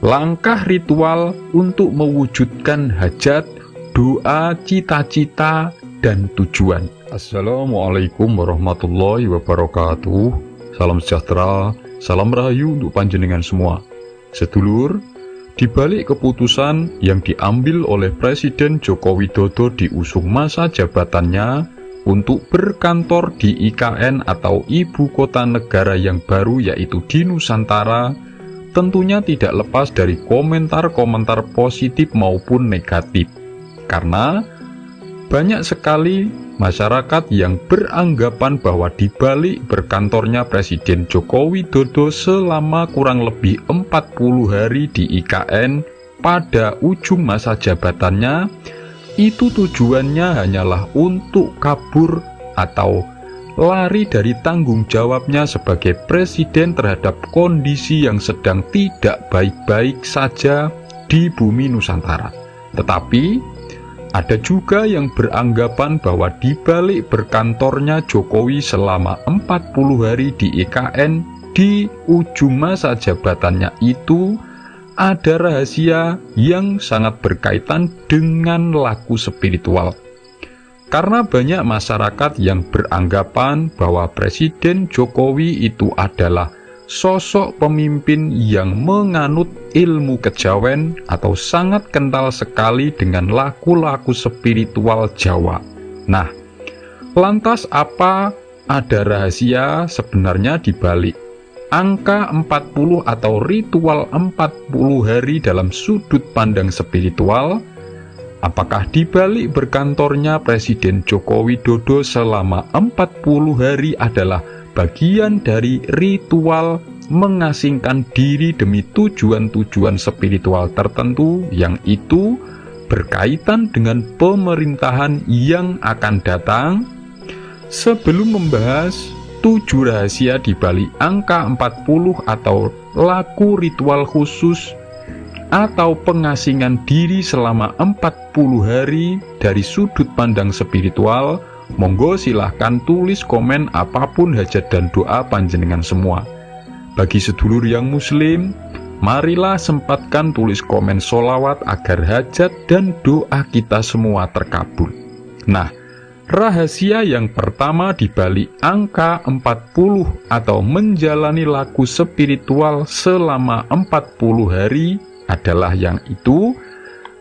langkah ritual untuk mewujudkan hajat, doa, cita-cita, dan tujuan. Assalamualaikum warahmatullahi wabarakatuh. Salam sejahtera, salam rahayu untuk panjenengan semua. Sedulur, di balik keputusan yang diambil oleh Presiden Joko Widodo di ujung masa jabatannya untuk berkantor di IKN atau Ibu Kota Negara yang baru, yaitu di Nusantara, tentunya tidak lepas dari komentar-komentar positif maupun negatif. Karena banyak sekali masyarakat yang beranggapan bahwa di balik berkantornya Presiden Joko Widodo selama kurang lebih 40 hari di IKN pada ujung masa jabatannya, itu tujuannya hanyalah untuk kabur atau lari dari tanggung jawabnya sebagai presiden terhadap kondisi yang sedang tidak baik-baik saja di bumi Nusantara. Tetapi ada juga yang beranggapan bahwa di balik berkantornya Jokowi selama 40 hari di IKN di ujung masa jabatannya itu ada rahasia yang sangat berkaitan dengan laku spiritual. Karena banyak masyarakat yang beranggapan bahwa Presiden Jokowi itu adalah sosok pemimpin yang menganut ilmu kejawen atau sangat kental sekali dengan laku-laku spiritual Jawa. Nah, lantas apa ada rahasia sebenarnya di balik angka 40 atau ritual 40 hari dalam sudut pandang spiritual? Apakah di balik berkantornya Presiden Joko Widodo selama 40 hari adalah bagian dari ritual mengasingkan diri demi tujuan-tujuan spiritual tertentu yang itu berkaitan dengan pemerintahan yang akan datang? Sebelum membahas 7 rahasia di balik angka 40 atau laku ritual khusus atau pengasingan diri selama 40 hari dari sudut pandang spiritual, monggo silahkan tulis komen apapun hajat dan doa panjenengan semua. Bagi sedulur yang muslim, marilah sempatkan tulis komen sholawat agar hajat dan doa kita semua terkabul. Nah, rahasia yang pertama di balik angka 40 atau menjalani laku spiritual selama 40 hari adalah yang itu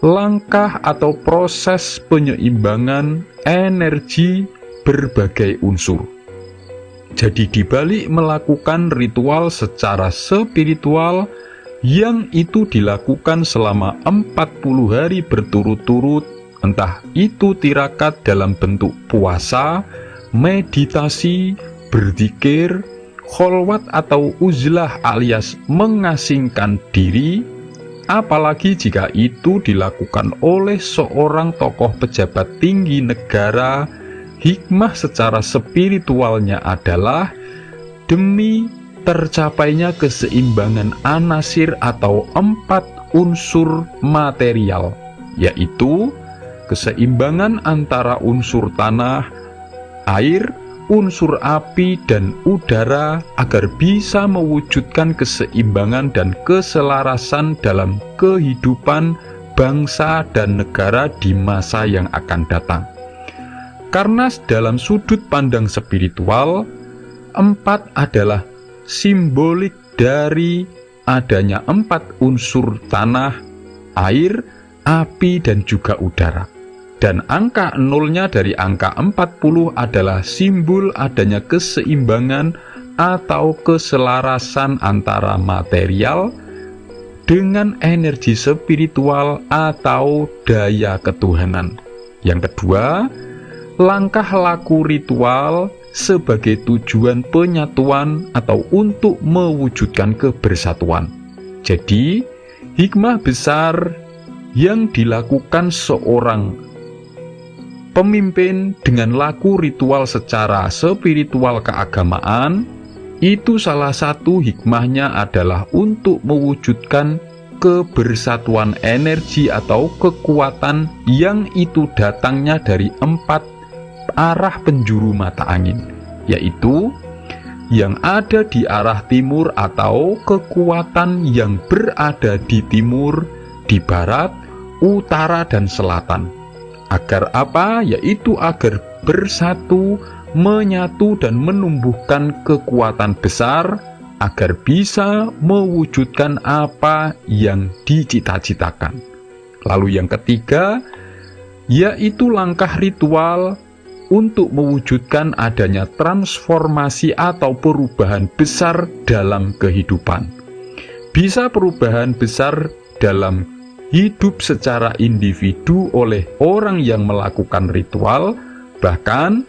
langkah atau proses penyeimbangan energi berbagai unsur. Jadi di balik melakukan ritual secara spiritual yang itu dilakukan selama 40 hari berturut-turut, entah itu tirakat dalam bentuk puasa, meditasi, berzikir, kholwat atau uzlah alias mengasingkan diri, apalagi jika itu dilakukan oleh seorang tokoh pejabat tinggi negara, hikmah secara spiritualnya adalah demi tercapainya keseimbangan anasir atau 4 unsur material, yaitu keseimbangan antara unsur tanah, air, unsur api, dan udara agar bisa mewujudkan keseimbangan dan keselarasan dalam kehidupan bangsa dan negara di masa yang akan datang. Karena dalam sudut pandang spiritual, 4 adalah simbolik dari adanya 4 unsur tanah, air, api, dan juga udara. Dan angka nolnya dari angka 40 adalah simbol adanya keseimbangan atau keselarasan antara material dengan energi spiritual atau daya ketuhanan. Yang kedua, langkah laku ritual sebagai tujuan penyatuan atau untuk mewujudkan kebersatuan. Jadi, hikmah besar yang dilakukan seorang pemimpin dengan laku ritual secara spiritual keagamaan, itu salah satu hikmahnya adalah untuk mewujudkan kebersatuan energi atau kekuatan yang itu datangnya dari 4 arah penjuru mata angin, yaitu yang ada di arah timur atau kekuatan yang berada di timur, di barat, utara, dan selatan. Agar apa? Yaitu agar bersatu, menyatu, dan menumbuhkan kekuatan besar, agar bisa mewujudkan apa yang dicita-citakan. Lalu yang ketiga, yaitu langkah ritual untuk mewujudkan adanya transformasi atau perubahan besar dalam kehidupan. Bisa perubahan besar dalam hidup secara individu oleh orang yang melakukan ritual, bahkan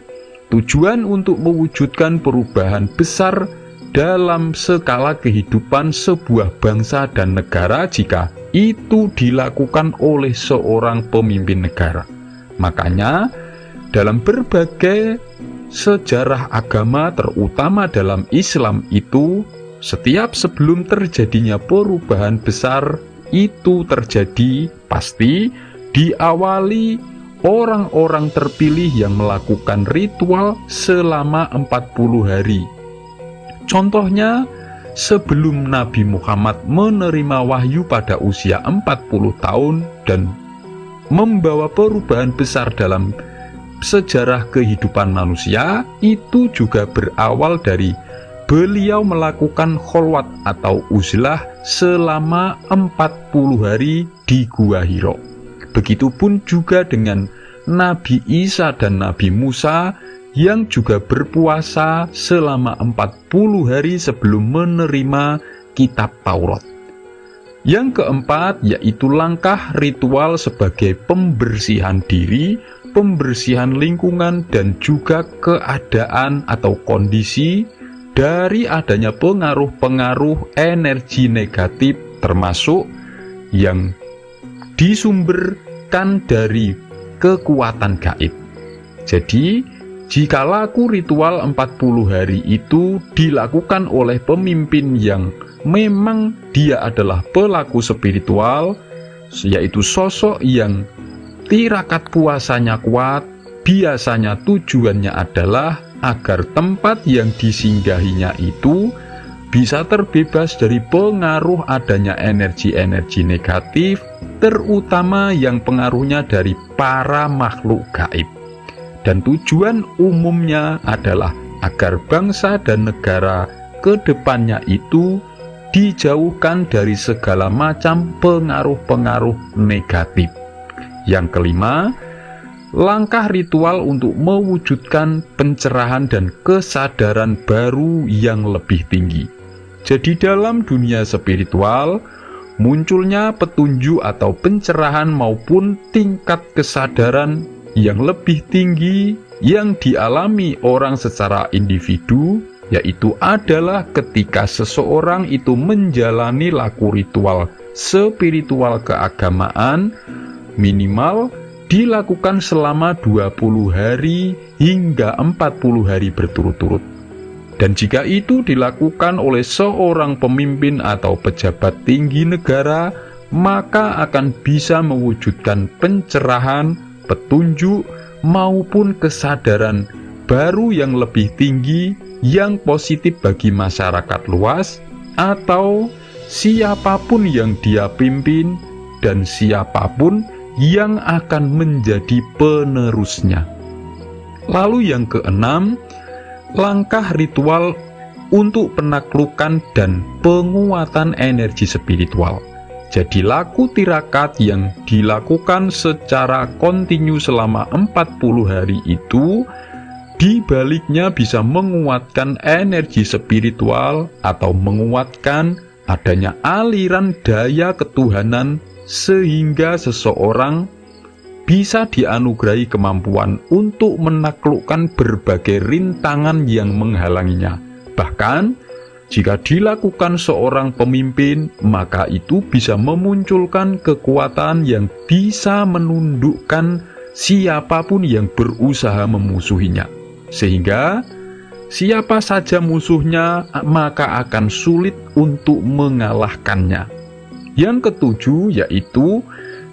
tujuan untuk mewujudkan perubahan besar dalam skala kehidupan sebuah bangsa dan negara jika itu dilakukan oleh seorang pemimpin negara. Makanya, dalam berbagai sejarah agama, terutama dalam Islam itu, setiap sebelum terjadinya perubahan besar itu terjadi, pasti diawali orang-orang terpilih yang melakukan ritual selama 40 hari. Contohnya, sebelum Nabi Muhammad menerima wahyu pada usia 40 tahun dan membawa perubahan besar dalam sejarah kehidupan manusia, itu juga berawal dari beliau melakukan kholwat atau uzlah selama 40 hari di Gua Hiro. Begitupun juga dengan Nabi Isa dan Nabi Musa yang juga berpuasa selama 40 hari sebelum menerima kitab Taurat. Yang keempat, yaitu langkah ritual sebagai pembersihan diri, pembersihan lingkungan, dan juga keadaan atau kondisi dari adanya pengaruh-pengaruh energi negatif, termasuk yang disumberkan dari kekuatan gaib. Jadi, jika laku ritual 40 hari itu dilakukan oleh pemimpin yang memang dia adalah pelaku spiritual, yaitu sosok yang tirakat puasanya kuat, biasanya tujuannya adalah agar tempat yang disinggahinya itu bisa terbebas dari pengaruh adanya energi-energi negatif, terutama yang pengaruhnya dari para makhluk gaib. Dan tujuan umumnya adalah agar bangsa dan negara ke depannya itu dijauhkan dari segala macam pengaruh-pengaruh negatif. Yang kelima, langkah ritual untuk mewujudkan pencerahan dan kesadaran baru yang lebih tinggi. Jadi dalam dunia spiritual, munculnya petunjuk atau pencerahan maupun tingkat kesadaran yang lebih tinggi yang dialami orang secara individu, yaitu adalah ketika seseorang itu menjalani laku ritual spiritual keagamaan minimal dilakukan selama 20 hari hingga 40 hari berturut-turut. Dan jika itu dilakukan oleh seorang pemimpin atau pejabat tinggi negara, maka akan bisa mewujudkan pencerahan, petunjuk, maupun kesadaran baru yang lebih tinggi yang positif bagi masyarakat luas atau siapapun yang dia pimpin dan siapapun yang akan menjadi penerusnya. Lalu yang keenam, langkah ritual untuk penaklukan dan penguatan energi spiritual. Jadi laku tirakat yang dilakukan secara kontinu selama 40 hari itu dibaliknya bisa menguatkan energi spiritual atau menguatkan adanya aliran daya ketuhanan sehingga seseorang bisa dianugerahi kemampuan untuk menaklukkan berbagai rintangan yang menghalanginya. Bahkan, jika dilakukan seorang pemimpin, maka itu bisa memunculkan kekuatan yang bisa menundukkan siapapun yang berusaha memusuhinya. Sehingga, siapa saja musuhnya, maka akan sulit untuk mengalahkannya. Yang ketujuh, yaitu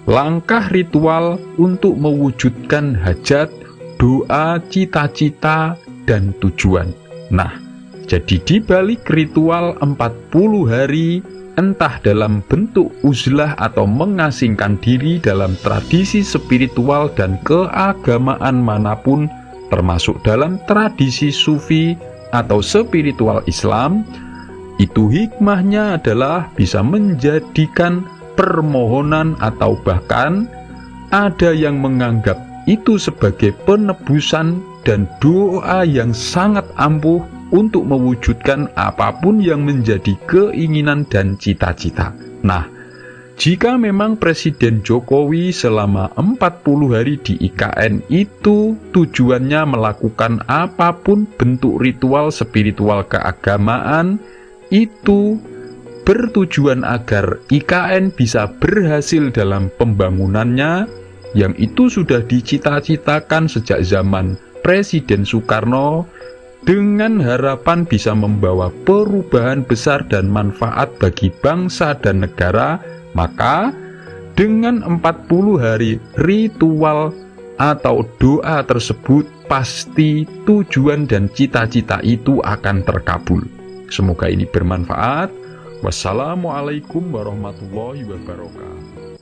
langkah ritual untuk mewujudkan hajat, doa, cita-cita, dan tujuan. Nah, Jadi di balik ritual 40 hari, entah dalam bentuk uzlah atau mengasingkan diri dalam tradisi spiritual dan keagamaan manapun, termasuk dalam tradisi sufi atau spiritual Islam, itu hikmahnya adalah bisa menjadikan permohonan atau bahkan ada yang menganggap itu sebagai penebusan dan doa yang sangat ampuh untuk mewujudkan apapun yang menjadi keinginan dan cita-cita. Nah, jika memang Presiden Jokowi selama 40 hari di IKN itu tujuannya melakukan apapun bentuk ritual spiritual keagamaan, itu bertujuan agar IKN bisa berhasil dalam pembangunannya, yang itu sudah dicita-citakan sejak zaman Presiden Soekarno, dengan harapan bisa membawa perubahan besar dan manfaat bagi bangsa dan negara. Maka dengan 40 hari ritual atau doa tersebut, pasti tujuan dan cita-cita itu akan terkabul. Semoga ini bermanfaat. Wassalamualaikum warahmatullahi wabarakatuh.